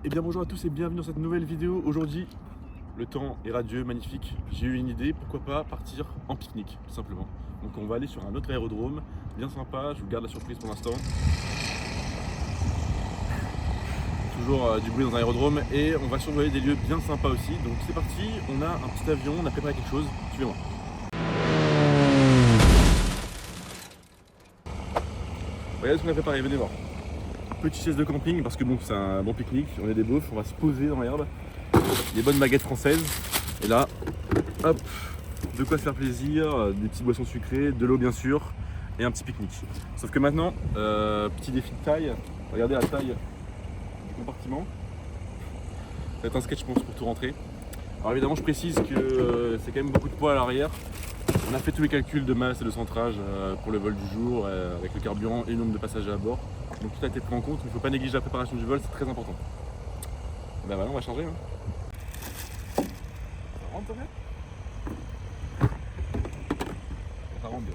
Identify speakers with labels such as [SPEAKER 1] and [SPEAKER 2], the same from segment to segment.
[SPEAKER 1] Et bien bonjour à tous et bienvenue dans cette nouvelle vidéo. Aujourd'hui, le temps est radieux, magnifique. J'ai eu une idée, pourquoi pas partir en pique-nique, tout simplement. Donc on va aller sur un autre aérodrome, bien sympa, je vous garde la surprise pour l'instant. Toujours du bruit dans un aérodrome et on va survoler des lieux bien sympas aussi. Donc c'est parti, on a un petit avion, on a préparé quelque chose, suivez-moi. Regardez ce qu'on a préparé, venez voir. Petite chaise de camping parce que bon c'est un bon pique-nique, on est des beaufs, on va se poser dans l'herbe. Des bonnes baguettes françaises. Et là, hop, de quoi se faire plaisir, des petites boissons sucrées, de l'eau bien sûr, et un petit pique-nique. Sauf que maintenant, petit défi de taille, regardez la taille du compartiment. Ça va être un sketch je pense pour tout rentrer. Alors évidemment je précise que c'est quand même beaucoup de poids à l'arrière. On a fait tous les calculs de masse et de centrage pour le vol du jour, avec le carburant et le nombre de passagers à bord. Donc tout a été pris en compte, mais il ne faut pas négliger la préparation du vol, c'est très important. Ben voilà, on va changer. Ça rentre bien. Ça rentre bien.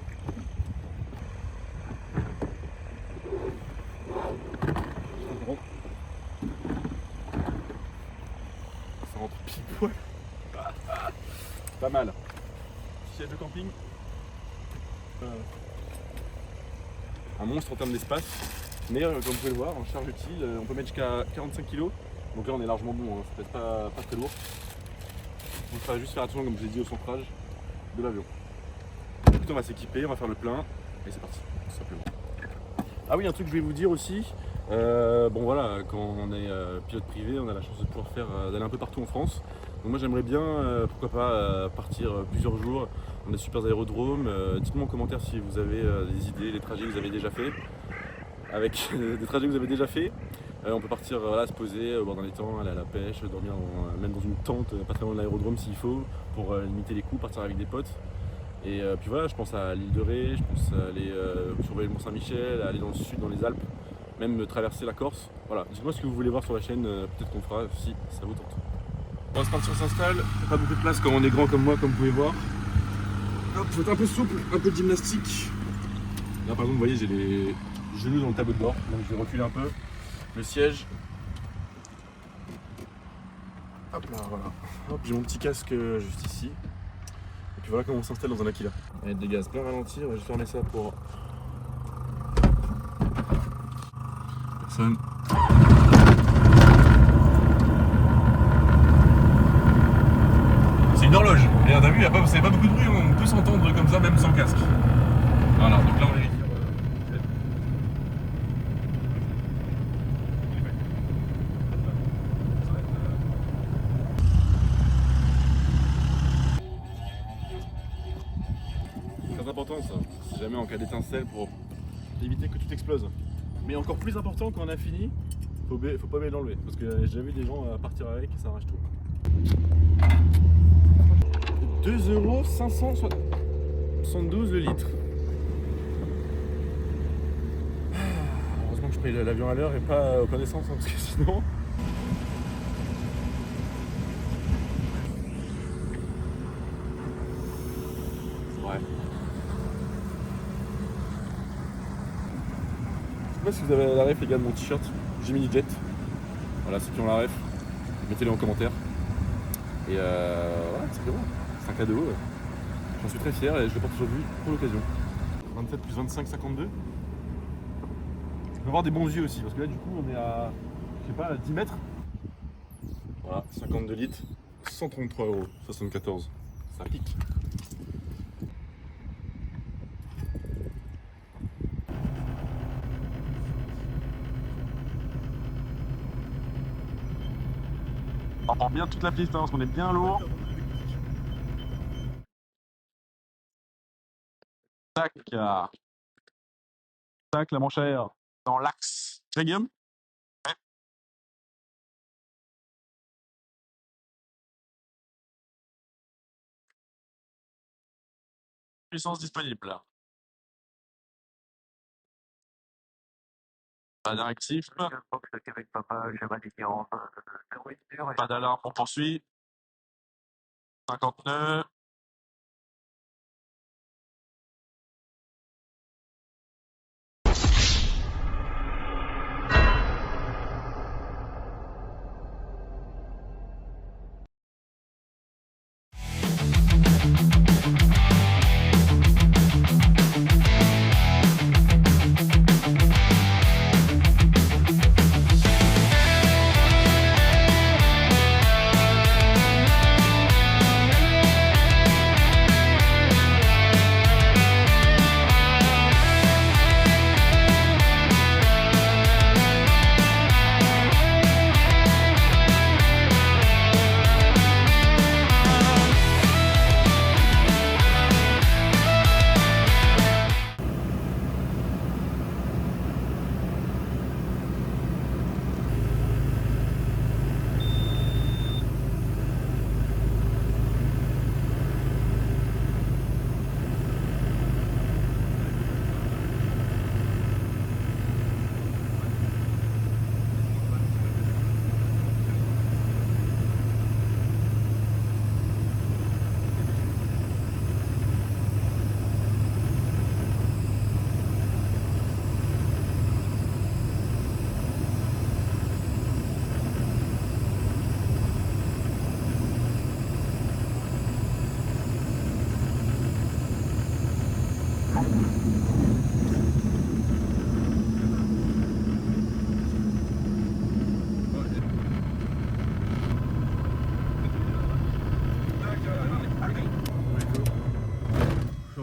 [SPEAKER 1] Ça rentre pile poil. Pas mal. Chaise de camping. Un monstre en termes d'espace. Mais comme vous pouvez le voir, en charge utile, on peut mettre jusqu'à 45 kg. Donc là on est largement bon, hein. Ça peut être pas très lourd. Il faudra juste faire attention, comme je vous ai dit, au centrage de l'avion. Écoutez, on va s'équiper, on va faire le plein. Et c'est parti, tout simplement. Ah oui, un truc que je vais vous dire aussi. Bon voilà, quand on est pilote privé, on a la chance de pouvoir d'aller un peu partout en France. Donc moi j'aimerais bien, pourquoi pas, partir plusieurs jours dans des super aérodromes. Dites-moi en commentaire si vous avez des idées, des trajets que vous avez déjà fait. Avec des trajets que vous avez déjà fait. On peut partir se poser au bord d'un étang, aller à la pêche, dormir même dans une tente pas très loin de l'aérodrome s'il faut, pour limiter les coûts, partir avec des potes. Et puis voilà, je pense à l'île de Ré, je pense à aller surveiller le Mont Saint-Michel, à aller dans le sud, dans les Alpes, même traverser la Corse. Voilà, dites-moi ce que vous voulez voir sur la chaîne, peut-être qu'on fera si ça vous tente. On va se partir, on s'installe, pas beaucoup de place quand on est grand comme moi, comme vous pouvez voir. Hop, faut être un peu souple, un peu de gymnastique. Là par exemple, vous voyez, j'ai les genoux dans le tableau de bord, donc je vais reculer un peu. Le siège. Hop là, voilà. Hop, j'ai mon petit casque juste ici. Et puis voilà comment on s'installe dans un Aquila. Allez, des gaz, plein ralentir, je vais fermer ça pour personne. C'est une horloge. Et t'as vu, c'est pas beaucoup de bruit, on peut s'entendre comme ça même sans casque. Voilà, donc là on vérifie. Très important ça, si jamais en cas d'étincelle pour éviter que tout explose. Mais encore plus important quand on a fini, faut pas oublier de l'enlever parce que j'ai déjà vu des gens partir avec et ça arrache tout. 2,572 € le litre. Heureusement que je paye l'avion à l'heure et pas au plein d'essence parce que sinon. Ouais. Je sais pas si vous avez la ref les gars de mon t-shirt Gemini Jet. Voilà, ceux qui ont la ref, mettez-les en commentaire. Et voilà, c'est bon. C'est un cadeau. Ouais. J'en suis très fier et je le porte aujourd'hui pour l'occasion. 27 plus 25, 52. On peut avoir des bons yeux aussi parce que là du coup on est à, je sais pas, à 10 mètres. Voilà, 52 litres, 133,74 €. Ça pique. On prend bien toute la piste hein, parce qu'on est bien lourd. Tac, tac, la manchère dans l'axe. Tu vois, Guillaume? Ouais. Puissance disponible. Pas d'actif. Pas d'alarme, on poursuit. 50 nœuds.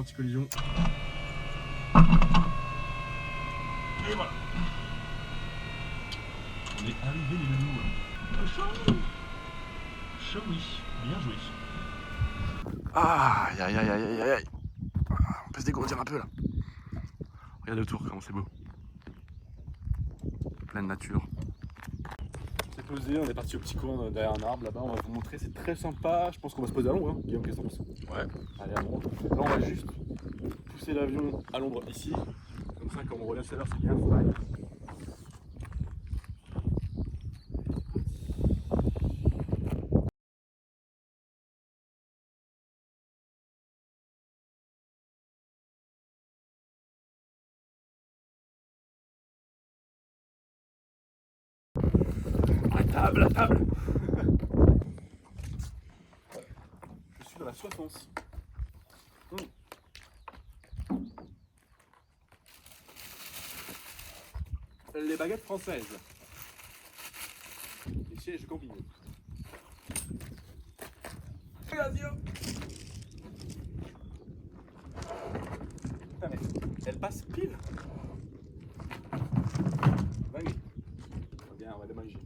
[SPEAKER 1] anti-collision. Et voilà. On est arrivé les loulous. Chaud oui, bien joué. Aïe aïe aïe aïe aïe aïe. On peut se dégourdir un peu là. Regardez autour comment c'est beau. Pleine nature. On s'est posé, on est parti au petit coin derrière un arbre là-bas, on va vous montrer, c'est très sympa. Je pense qu'on va se poser à l'ombre, hein. Guillaume, qu'est-ce que t'en penses? Ouais. Allez à l'ombre. Là on va juste pousser l'avion à l'ombre ici. Comme ça quand on revient tout à l'heure c'est bien fly. À table. Je suis dans la soissons. Les baguettes françaises. Les sièges champignons. Elle passe pile. Venez. Bien, on va les manger.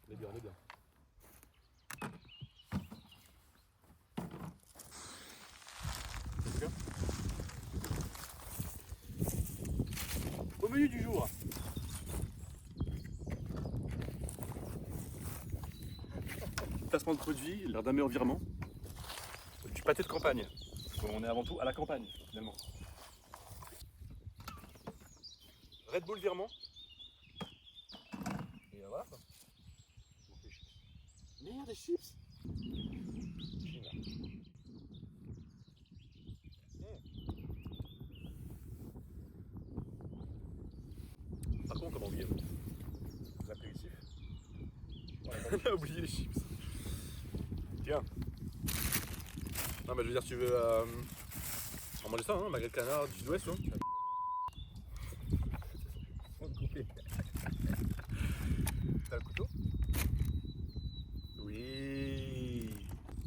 [SPEAKER 1] On est bien, on est bien. Au menu du jour. Placement de produit, l'heure d'un meilleur virement. Du pâté de campagne. On est avant tout à la campagne finalement. Red Bull virement. Et voilà quoi. Merde, des chips. Par contre, comment oublier l'apéritif. On a oublié les chips. Tiens. Non mais je veux dire, tu veux on mange ça, hein, magret de canard du sud-ouest, hein. T'as le couteau? Oui.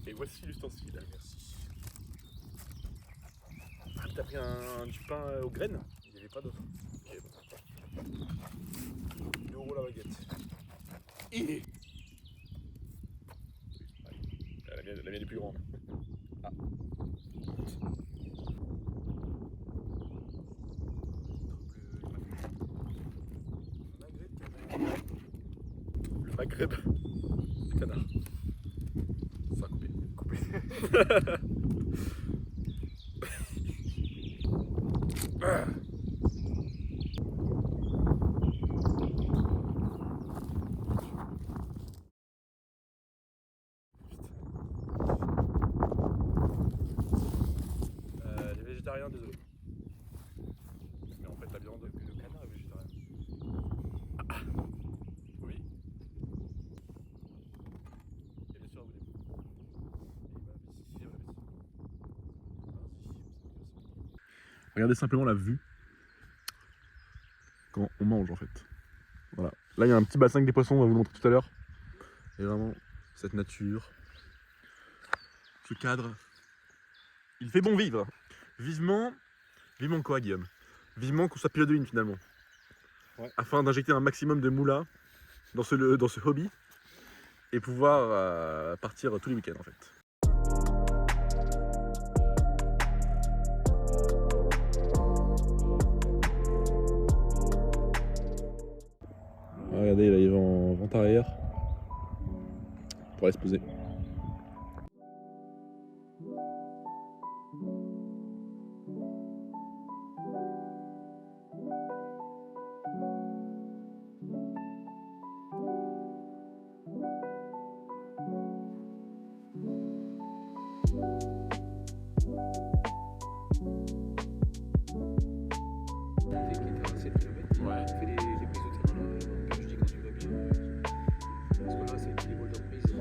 [SPEAKER 1] Et voici l'ustensile, merci. Ah, t'as pris du pain aux graines? Il n'y avait pas d'autre. Ok, bon. 2 € la baguette. Et... La mienne est plus grande. Ah. Le Maghreb du canard. Ça a coupé. Ah. Les végétariens, désolé. Mais en fait, la viande, le canard est végétarien. Ah. Oui. Et bien sûr, vous regardez simplement la vue quand on mange en fait. Voilà. Là il y a un petit bassin avec des poissons, on va vous le montrer tout à l'heure. Et vraiment, cette nature, ce cadre, il fait bon vivre. Vivement quoi Guillaume? Vivement qu'on soit pilote de ligne finalement. Ouais. Afin d'injecter un maximum de moula dans ce hobby et pouvoir partir tous les week-ends en fait. Regardez, là il va en vente arrière pour aller se poser. Ouais.
[SPEAKER 2] Tu fais des prises de terrain, je dis quand tu vas bien. Parce que là, ça a été des vols de reprise hier.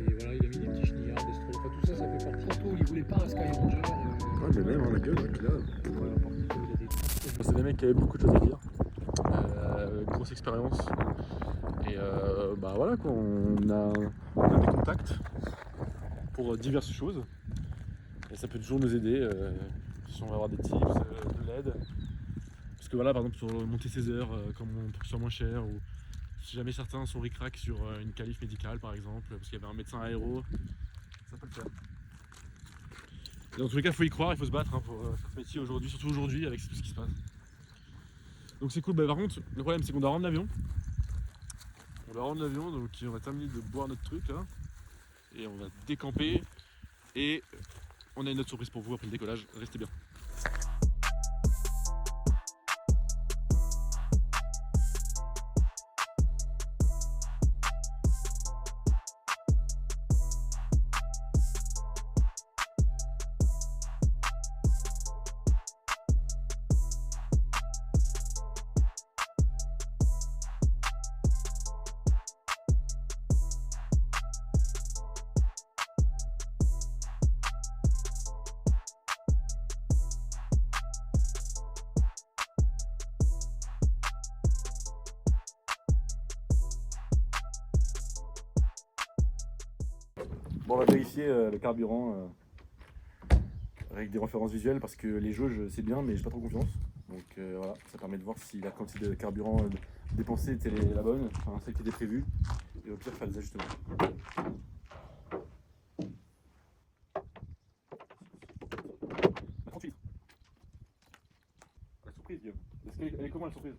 [SPEAKER 2] Et voilà, il a mis des petits chenillards, des strolls. Enfin, tout ça, ça fait partie.
[SPEAKER 1] les mêmes, hein, la gueule, et puis là,
[SPEAKER 2] Ouais, par contre, il y a des trucs.
[SPEAKER 1] c'est des mecs qui avaient beaucoup de choses à dire. Grosse expérience. Et bah voilà quoi, on a des contacts pour diverses choses. Et ça peut toujours nous aider si on va avoir des tips, de l'aide. Parce que voilà, par exemple, sur monter ses heures, pour que ce soit moins cher, ou si jamais certains sont ric-rac sur une qualif médicale par exemple, parce qu'il y avait un médecin aéro, ça peut le faire. Et dans tous les cas, il faut y croire, il faut se battre pour faire ce métier aujourd'hui, surtout aujourd'hui avec tout ce qui se passe. Donc c'est cool, bah, par contre, le problème c'est qu'on doit rendre l'avion. On doit rendre l'avion, donc on va terminer de boire notre truc là, et on va décamper, et on a une autre surprise pour vous après le décollage, restez bien. Bon, on va vérifier le carburant avec des références visuelles parce que les jauges c'est bien mais j'ai pas trop confiance. Donc voilà, ça permet de voir si la quantité de carburant dépensée était la bonne, enfin celle qui était prévue, et au pire faire des ajustements. La 38. La surprise Guillaume. Elle est comment la surprise?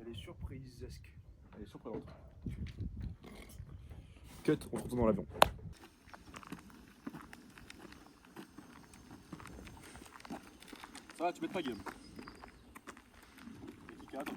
[SPEAKER 2] Elle est surprisesque.
[SPEAKER 1] Elle est surprenante. Cut, on se retourne dans l'avion. Ça va, tu m'aides pas Guillaume. Petit cadre.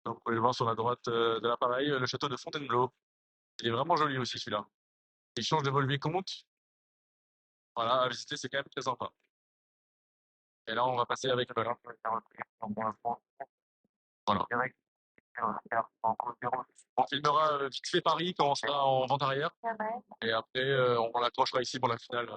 [SPEAKER 1] Donc vous pouvez le voir sur la droite de l'appareil, le château de Fontainebleau. Il est vraiment joli aussi celui-là. Il change de vol compte. Voilà, à visiter, c'est quand même très sympa. Et là, on va passer avec voilà. On filmera vite fait Paris quand on sera en vente arrière. Et après, on l'accrochera ici pour la finale.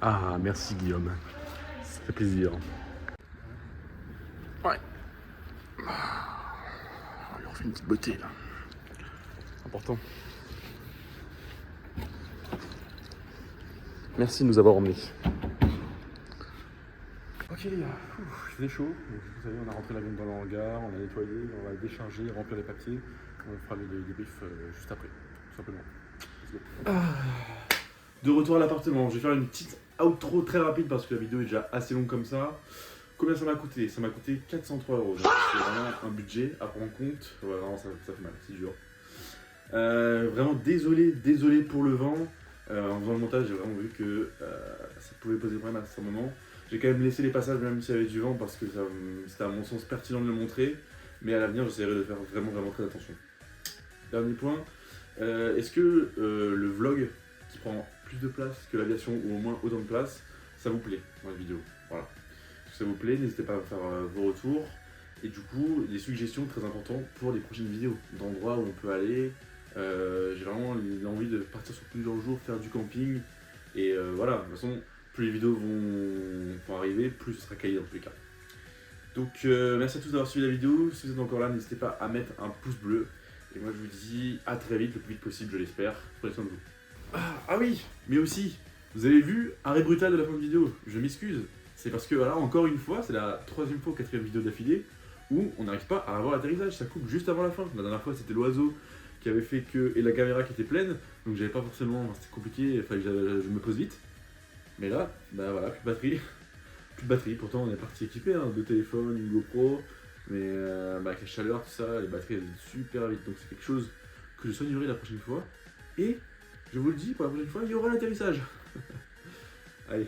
[SPEAKER 1] Ah, merci Guillaume. Ça fait plaisir. Ouais. fait une petite beauté là. Important. Merci de nous avoir emmenés. Ok les gars, il faisait chaud. Donc, vous savez, on a rentré l'avion dans le hangar, on a nettoyé, on va décharger, remplir les papiers. On fera le débrief juste après, tout simplement. Let's go. De retour à l'appartement, je vais faire une petite outro très rapide parce que la vidéo est déjà assez longue comme ça. Combien ça m'a coûté? Ça m'a coûté 403 €. Donc c'est vraiment un budget à prendre en compte. Ouais, vraiment, ça fait mal, c'est dur. Vraiment désolé pour le vent. En faisant le montage, j'ai vraiment vu que ça pouvait poser problème à ce moment. J'ai quand même laissé les passages même s'il y avait du vent parce que c'était à mon sens pertinent de le montrer. Mais à l'avenir, j'essaierai de faire vraiment très attention. Dernier point, est-ce que le vlog qui prend plus de place que l'aviation ou au moins autant de place, ça vous plaît dans la vidéo? Voilà. Si ça vous plaît, n'hésitez pas à me faire vos retours. Et du coup, des suggestions très importantes pour les prochaines vidéos, d'endroits où on peut aller. J'ai vraiment envie de partir sur plusieurs jours, faire du camping. Et voilà, de toute façon, plus les vidéos vont arriver, plus ce sera quali dans tous les cas. Donc merci à tous d'avoir suivi la vidéo. Si vous êtes encore là, n'hésitez pas à mettre un pouce bleu. Et moi je vous dis à très vite, le plus vite possible, je l'espère. Prenez soin de vous. Ah oui, mais aussi, vous avez vu arrêt brutal de la fin de vidéo. Je m'excuse. C'est parce que voilà, encore une fois, c'est la 3e fois ou 4e vidéo d'affilée où on n'arrive pas à avoir l'atterrissage. Ça coupe juste avant la fin. La dernière fois, c'était l'oiseau qui avait fait que. Et la caméra qui était pleine. Donc j'avais pas forcément. C'était compliqué, il fallait que je me pose vite. Mais là, bah voilà, plus de batterie. Plus de batterie. Pourtant, on est parti équipé, hein, 2 téléphones, une GoPro. Mais avec la chaleur, tout ça, les batteries elles vident super vite. Donc c'est quelque chose que je soignerai la prochaine fois. Et je vous le dis, pour la prochaine fois, il y aura l'atterrissage. Allez.